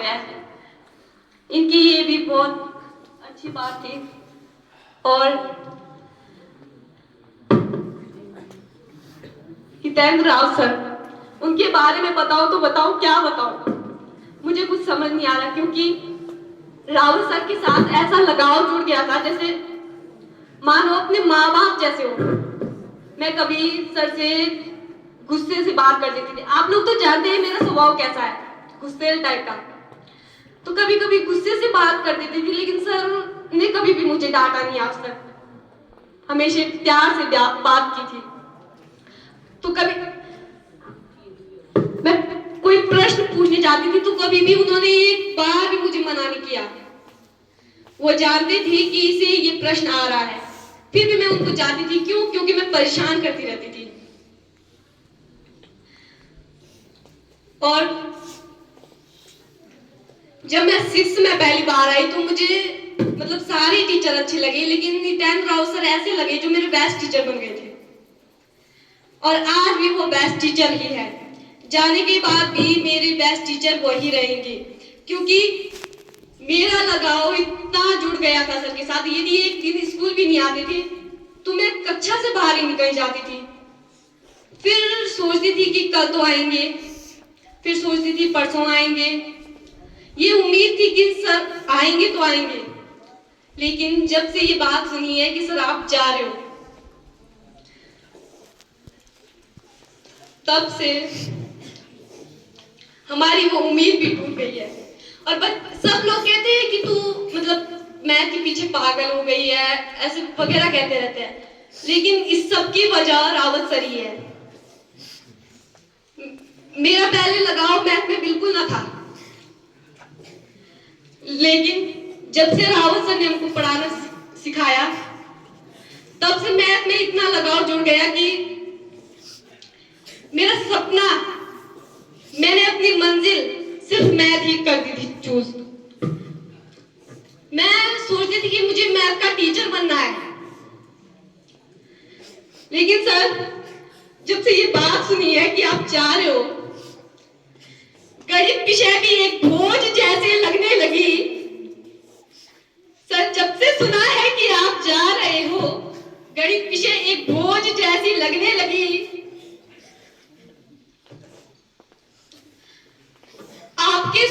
गया है। इनकी ये भी बहुत अच्छी बात थी। और हितेंद्र राव सर, उनके बारे में बताओ तो बताओ, क्या बताओ, मुझे कुछ समझ नहीं आ रहा, क्योंकि रावत सर के साथ ऐसा लगाव जुड़ गया था जैसे मानो अपने माँ बाप जैसे हो। मैं कभी सर से गुस्से से बात कर देती थी। आप लोग तो जानते हैं मेरा स्वभाव कैसा है, गुस्सेल टाइप का। तो कभी कभी गुस्से से बात कर देती थी, लेकिन सर ने कभी भी मुझे डांटा नहीं आज तक, हमेशा प्यार से बात की थी। तो कभी मैं कोई प्रश्न पूछने जाती थी तो कभी भी उन्होंने एक बार भी मुझे मना नहीं किया। वो जानते थे कि इसे ये प्रश्न आ रहा है, फिर भी मैं उनको जाती थी। क्यों? क्योंकि मैं परेशान करती रहती थी। और जब मैं 6th में पहली बार आई तो मुझे मतलब सारे टीचर अच्छे लगे, लेकिन हितेंद्र राव सर ऐसे लगे जो मेरे बेस्ट टीचर बन गए थे। और आज भी वो बेस्ट टीचर ही है। जाने के बाद भी मेरे बेस्ट टीचर वही रहेंगे, क्योंकि मेरा लगाव इतना जुड़ गया था सर के साथ। यदि एक दिन स्कूल भी नहीं आते थे तो मैं कक्षा से बाहर ही निकल जाती थी। फिर सोचती थी कि कल तो आएंगे, फिर सोचती थी परसों आएंगे। ये उम्मीद थी कि सर आएंगे तो आएंगे, लेकिन जब से ये बात सुनी है कि सर आप जा रहे हो, तब से हमारी वो उम्मीद भी टूट गई है। और सब लोग कहते हैं कि तू मतलब मैथ के पीछे पागल हो गई है, ऐसे वगैरह कहते रहते हैं, लेकिन इस सब की वजह रावत सर ही है। मेरा पहले लगाव मैथ में बिल्कुल ना था, लेकिन जब से रावत सर ने हमको पढ़ाना सिखाया, तब से मैथ में इतना लगाव जुड़ गया कि मेरा सपना, मैंने अपनी मंजिल सिर्फ मैथ ही कर दी थी चूज। मैं सोचती थी कि मुझे मैथ का टीचर बनना है, लेकिन सर जब से ये बात सुनी है कि आप जा रहे हो, गणित विषय भी एक बोझ जैसे लगने लगी। सर जब से सुना है कि आप जा रहे हो, गणित विषय एक बोझ जैसी लगने लगी। आपके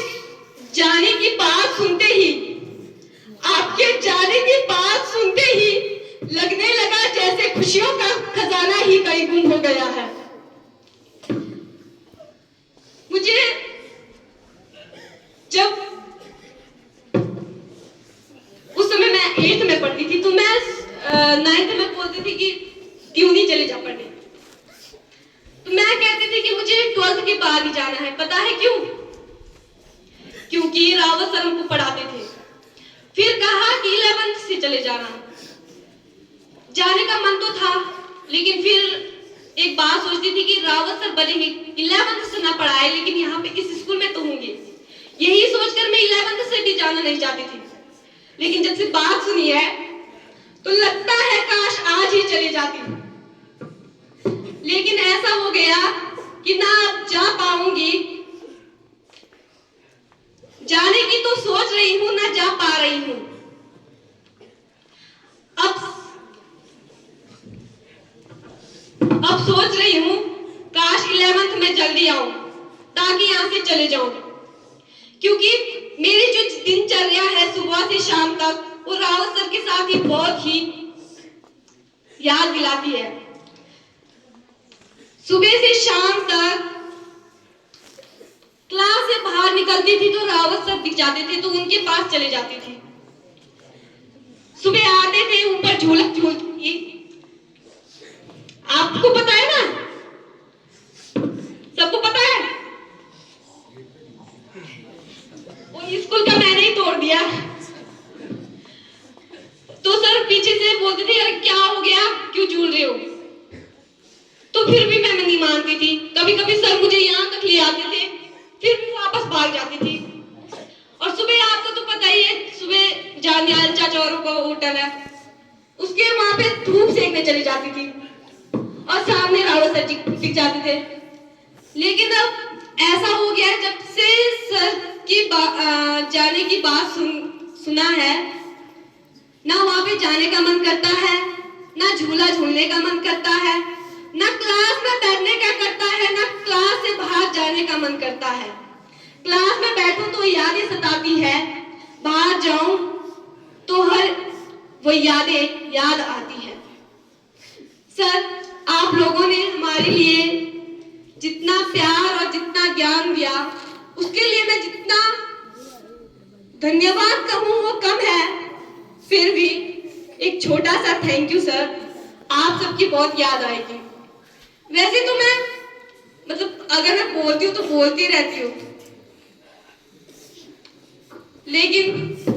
जाने की बात सुनते ही, आपके जाने की बात सुनते ही लगने लगा जैसे खुशियों का खजाना ही कहीं गुम हो गया है। मुझे जब उस समय मैं 8th में पढ़ती थी तो मैं 9th में बोलती थी कि क्यों नहीं चले जा पढ़ने, तो मैं कहती थी कि मुझे 12th के बाद ही जाना है। पता है क्यों? क्योंकि रावत सर हमको पढ़ाते थे। फिर कहा कि 11th से चले जाना। जाने का मन तो था, लेकिन फिर एक बात सोचती थी कि रावत सर भले ही 11th से ना पढ़ाए, लेकिन यहाँ पे इस स्कूल में तो होंगे। यही सोचकर मैं 11th से भी जाना नहीं चाहती थी, लेकिन जब से बात सुनी है तो लगता है काश आज ही चले जाती, लेकिन ऐसा हो गया कि ना अब जा पाऊंगी। जाने की तो सोच रही हूं, ना जा पा रही हूं। अब सोच रही हूं काश 11th में जल्दी आऊं ताकि यहां से चले जाऊं, क्योंकि मेरी जो दिनचर्या है सुबह से शाम तक, वो रावत सर के साथ ही बहुत ही याद दिलाती है। सुबह से शाम तक क्लास से बाहर निकलती थी तो रावत सर दिख जाते थे, तो उनके पास चले जाती थी। सुबह आते थे, ऊपर झूलक झूलती, आपको पता है ना, सबको पता है, वो स्कूल का मैंने ही तोड़ दिया। तो सर पीछे से बोलते थे, अरे क्या हो गया, क्यों झूल रहे हो? तो फिर भी मैं नहीं मानती थी। कभी कभी सर मुझे यहाँ तक ले आते थे, फिर भी वापस भाग जाती थी। और सुबह आपको तो पता ही है, सुबह जानियाल चाचौरों का होटल है, उसके वहां पे धूप सेकने चली जाती थी और सामने रावत सर जी दिख जाते थे। लेकिन अब ऐसा हो गया जब से सर जाने की बात सुना है, ना वहां पे जाने का मन करता है, ना झूला झूलने का मन करता है, ना क्लास में बैठने का करता है, ना क्लास से बाहर जाने का मन करता है। क्लास में बैठूं तो यादें सताती है, बाहर जाऊं तो हर वो यादें याद आती है। सर, आप लोगों ने हमारे लिए जितना प्यार और जितना ज्ञान दिया, उसके लिए मैं जितना धन्यवाद कहूं वो कम है। फिर भी एक छोटा सा थैंक यू सर, आप सबकी बहुत याद आएगी। वैसे तो मैं मतलब अगर मैं बोलती हूँ तो बोलती रहती हूँ, लेकिन